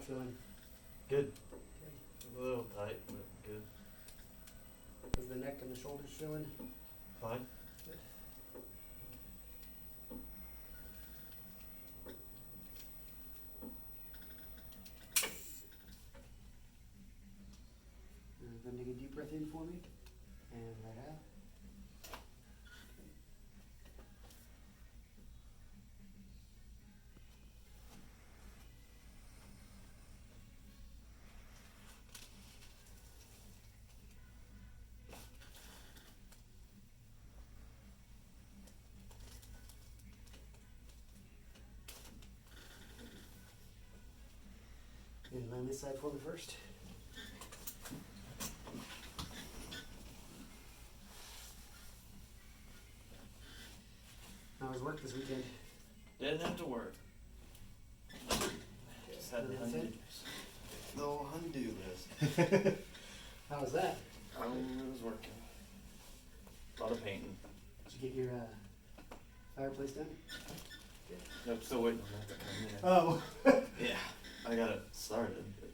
back feeling? Good. Good. A little tight, but good. How's the neck and the shoulders feeling? Fine. Good. Then take a deep breath in for me, and let out. And land this side for me first. How was work this weekend? Didn't have to work. Just had to That's undo it? the whole undo list. How was that? It was working. A lot of painting. Did you get your fireplace done? I'm still waiting on that to come in. Oh. Yeah, I got it started. But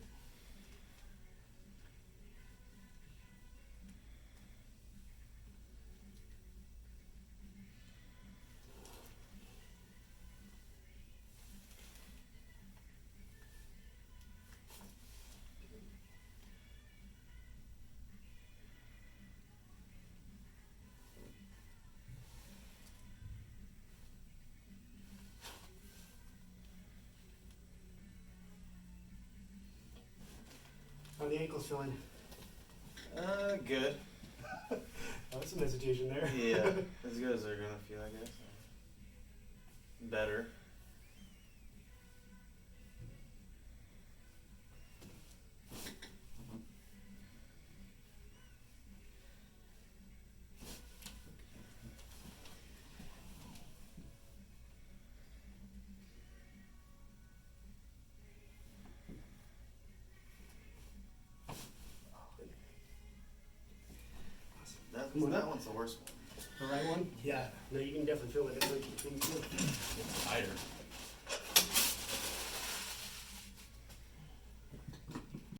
How are the ankles feeling? good. That was some hesitation there. Yeah, as good as they're gonna feel, I guess. Better. That one's the worst one. The right one? Yeah. No, you can definitely feel the difference between the two. It's tighter.